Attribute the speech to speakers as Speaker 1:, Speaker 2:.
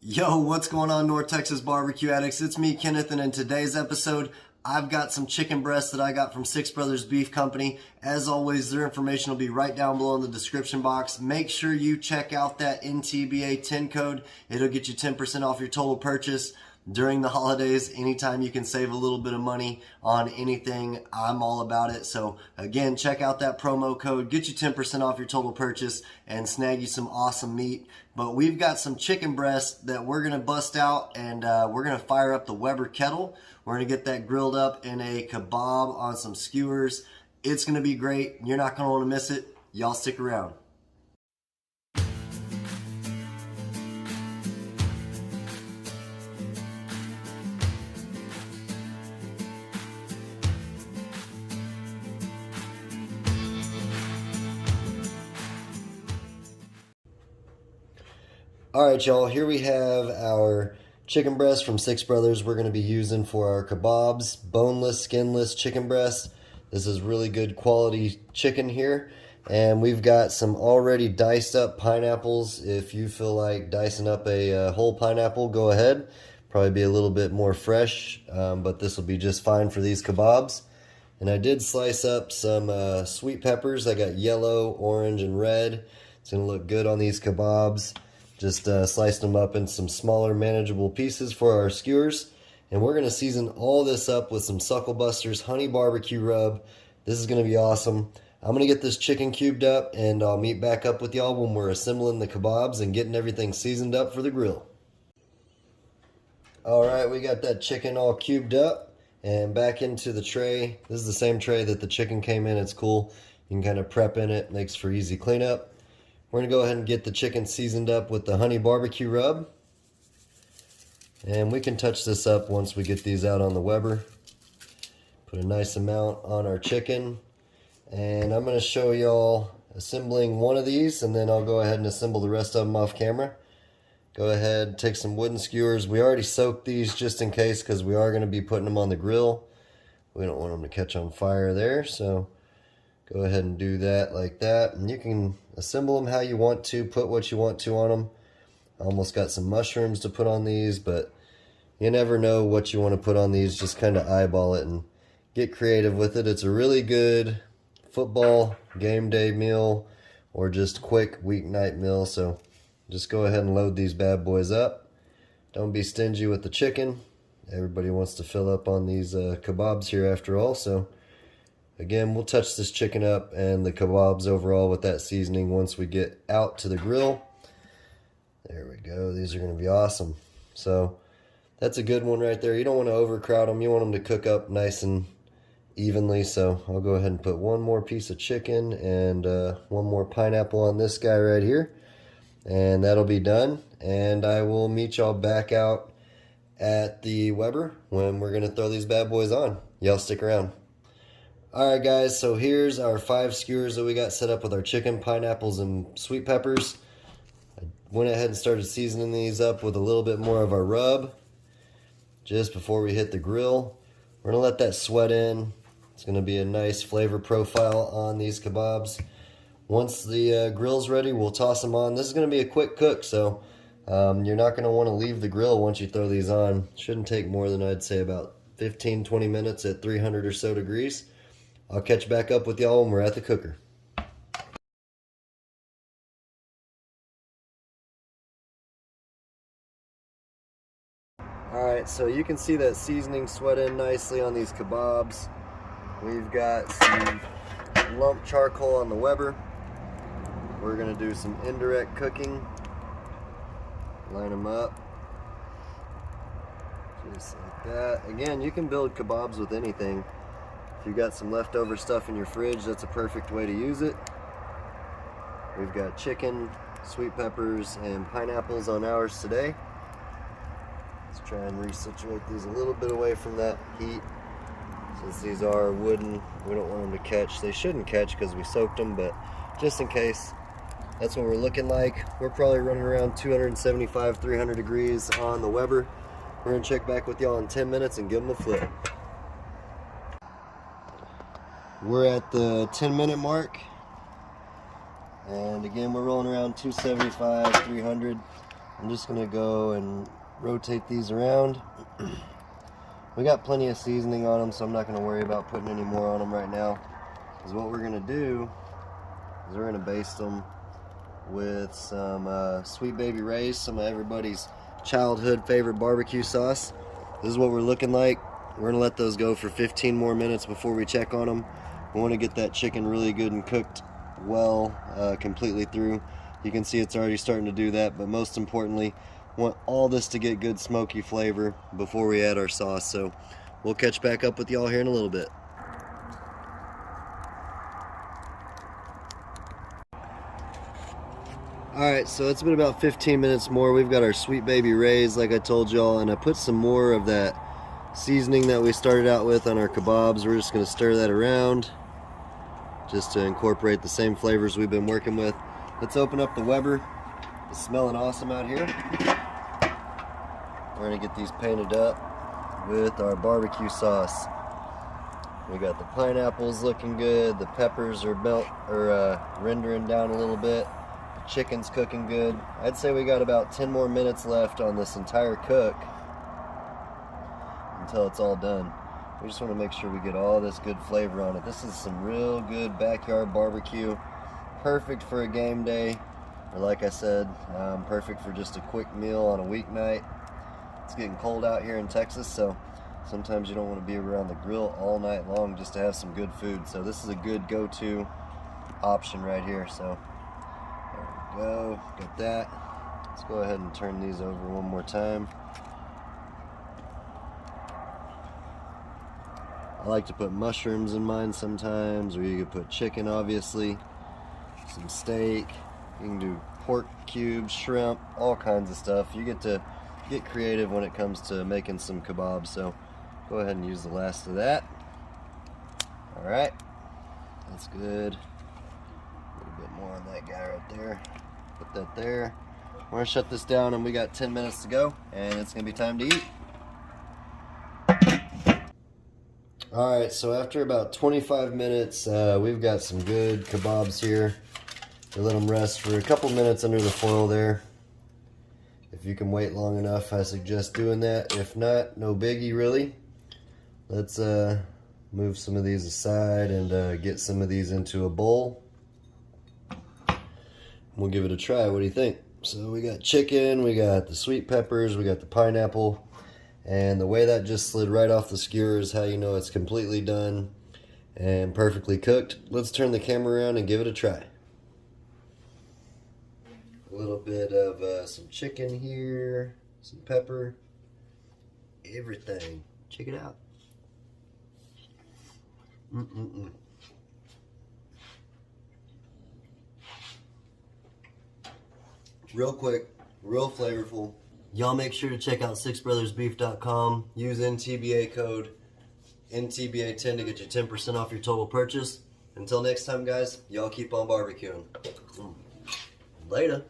Speaker 1: Yo, what's going on, North Texas barbecue addicts? It's me, Kenneth, and in today's episode, I've got some chicken breasts that I got from Six Brothers Beef Company. As always, their information will be right down below in the description box. Make sure you check out that NTBA 10 code. It'll get you 10% off your total purchase. During the holidays, anytime you can save a little bit of money on anything, I'm all about it. So again, check out that promo code, get you 10% off your total purchase and snag you some awesome meat. But we've got some chicken breasts that we're going to bust out, and we're going to fire up the Weber kettle. We're going to get that grilled up in a kebab on some skewers. It's going to be great. You're not going to want to miss it. Y'all stick around. Alright, y'all, here we have our chicken breast from Six Brothers we're going to be using for our kebabs. Boneless, skinless chicken breast. This is really good quality chicken here. And we've got some already diced up pineapples. If you feel like dicing up a whole pineapple, go ahead. Probably be a little bit more fresh, but this will be just fine for these kebabs. And I did slice up some sweet peppers. I got yellow, orange, and red. It's going to look good on these kebabs. Just sliced them up in some smaller manageable pieces for our skewers. And we're going to season all this up with some Suckle Buster's honey barbecue rub. This is going to be awesome. I'm going to get this chicken cubed up, and I'll meet back up with y'all when we're assembling the kebabs and getting everything seasoned up for the grill. Alright, we got that chicken all cubed up and back into the tray. This is the same tray that the chicken came in. It's cool. You can kind of prep in it. Makes for easy cleanup. We're going to go ahead and get the chicken seasoned up with the honey barbecue rub. And we can touch this up once we get these out on the Weber. Put a nice amount on our chicken. And I'm going to show y'all assembling one of these, and then I'll go ahead and assemble the rest of them off camera. Go ahead, take some wooden skewers. We already soaked these just in case, because we are going to be putting them on the grill. We don't want them to catch on fire there, so go ahead and do that like that. And you can assemble them how you want to, put what you want to on them. I almost got some mushrooms to put on these, but you never know what you want to put on these. Just kind of eyeball it and get creative with it. It's a really good football game day meal or just quick weeknight meal. So just go ahead and load these bad boys up. Don't be stingy with the chicken. Everybody wants to fill up on these kebabs here after all. So again, we'll touch this chicken up and the kebabs overall with that seasoning once we get out to the grill. There we go. These are going to be awesome. So that's a good one right there. You don't want to overcrowd them. You want them to cook up nice and evenly. So I'll go ahead and put one more piece of chicken and one more pineapple on this guy right here. And that'll be done. And I will meet y'all back out at the Weber when we're going to throw these bad boys on. Y'all stick around. Alright guys, so here's our 5 skewers that we got set up with our chicken, pineapples, and sweet peppers. I went ahead and started seasoning these up with a little bit more of our rub just before we hit the grill. We're going to let that sweat in. It's going to be a nice flavor profile on these kebabs. Once the grill's ready, we'll toss them on. This is going to be a quick cook, so you're not going to want to leave the grill once you throw these on. Shouldn't take more than, I'd say, about 15-20 minutes at 300 or so degrees. I'll catch back up with y'all when we're at the cooker. Alright, so you can see that seasoning sweat in nicely on these kebabs. We've got some lump charcoal on the Weber. We're going to do some indirect cooking. Line them up. Just like that. Again, you can build kebabs with anything. If you've got some leftover stuff in your fridge, that's a perfect way to use it. We've got chicken, sweet peppers, and pineapples on ours today. Let's try and resituate these a little bit away from that heat. Since these are wooden, we don't want them to catch. They shouldn't catch because we soaked them, but just in case, that's what we're looking like. We're probably running around 275, 300 degrees on the Weber. We're going to check back with y'all in 10 minutes and give them a flip. We're at the 10-minute mark, and again we're rolling around 275, 300. I'm just gonna go and rotate these around. We got plenty of seasoning on them, so I'm not gonna worry about putting any more on them right now. Because what we're gonna do is we're gonna baste them with some Sweet Baby Ray's, some of everybody's childhood favorite barbecue sauce. This is what we're looking like. We're gonna let those go for 15 more minutes before we check on them. We want to get that chicken really good and cooked well, completely through. You can see it's already starting to do that, but most importantly, want all this to get good smoky flavor before we add our sauce. So we'll catch back up with y'all here in a little bit. Alright, so it's been about 15 minutes more. We've got our Sweet Baby Ray's, like I told y'all, and I put some more of that seasoning that we started out with on our kebabs. We're just going to stir that around just to incorporate the same flavors we've been working with. Let's open up the Weber. It's smelling awesome out here. We're going to get these painted up with our barbecue sauce. We got the pineapples looking good. The peppers are rendering down a little bit. Chicken's cooking good. I'd say we got about 10 more minutes left on this entire cook until it's all done. We just want to make sure we get all this good flavor on it. This is some real good backyard barbecue. Perfect for a game day, or like I said, perfect for just a quick meal on a weeknight. It's getting cold out here in Texas, so sometimes you don't want to be around the grill all night long just to have some good food. So this is a good go-to option right here. So go, got that. Let's go ahead and turn these over one more time. I like to put mushrooms in mine sometimes, or you could put chicken, obviously, some steak. You can do pork cubes, shrimp, all kinds of stuff. You get to get creative when it comes to making some kebabs. So go ahead and use the last of that. All right, that's good. More on that guy right there. Put that there. We're gonna shut this down and we got 10 minutes to go and it's gonna be time to eat. Alright, so after about 25 minutes, we've got some good kebabs here. We let them rest for a couple minutes under the foil there. If you can wait long enough, I suggest doing that. If not, no biggie really. Let's move some of these aside and get some of these into a bowl. We'll give it a try. What do you think? So we got chicken, we got the sweet peppers, we got the pineapple, and the way that just slid right off the skewer is how you know it's completely done and perfectly cooked. Let's turn the camera around and give it a try. A little bit of some chicken here, some pepper, everything. Check it out. Real quick, real flavorful. Y'all make sure to check out sixbrothersbeef.com. Use NTBA code NTBA10 to get you 10% off your total purchase. Until next time, guys, y'all keep on barbecuing. Later.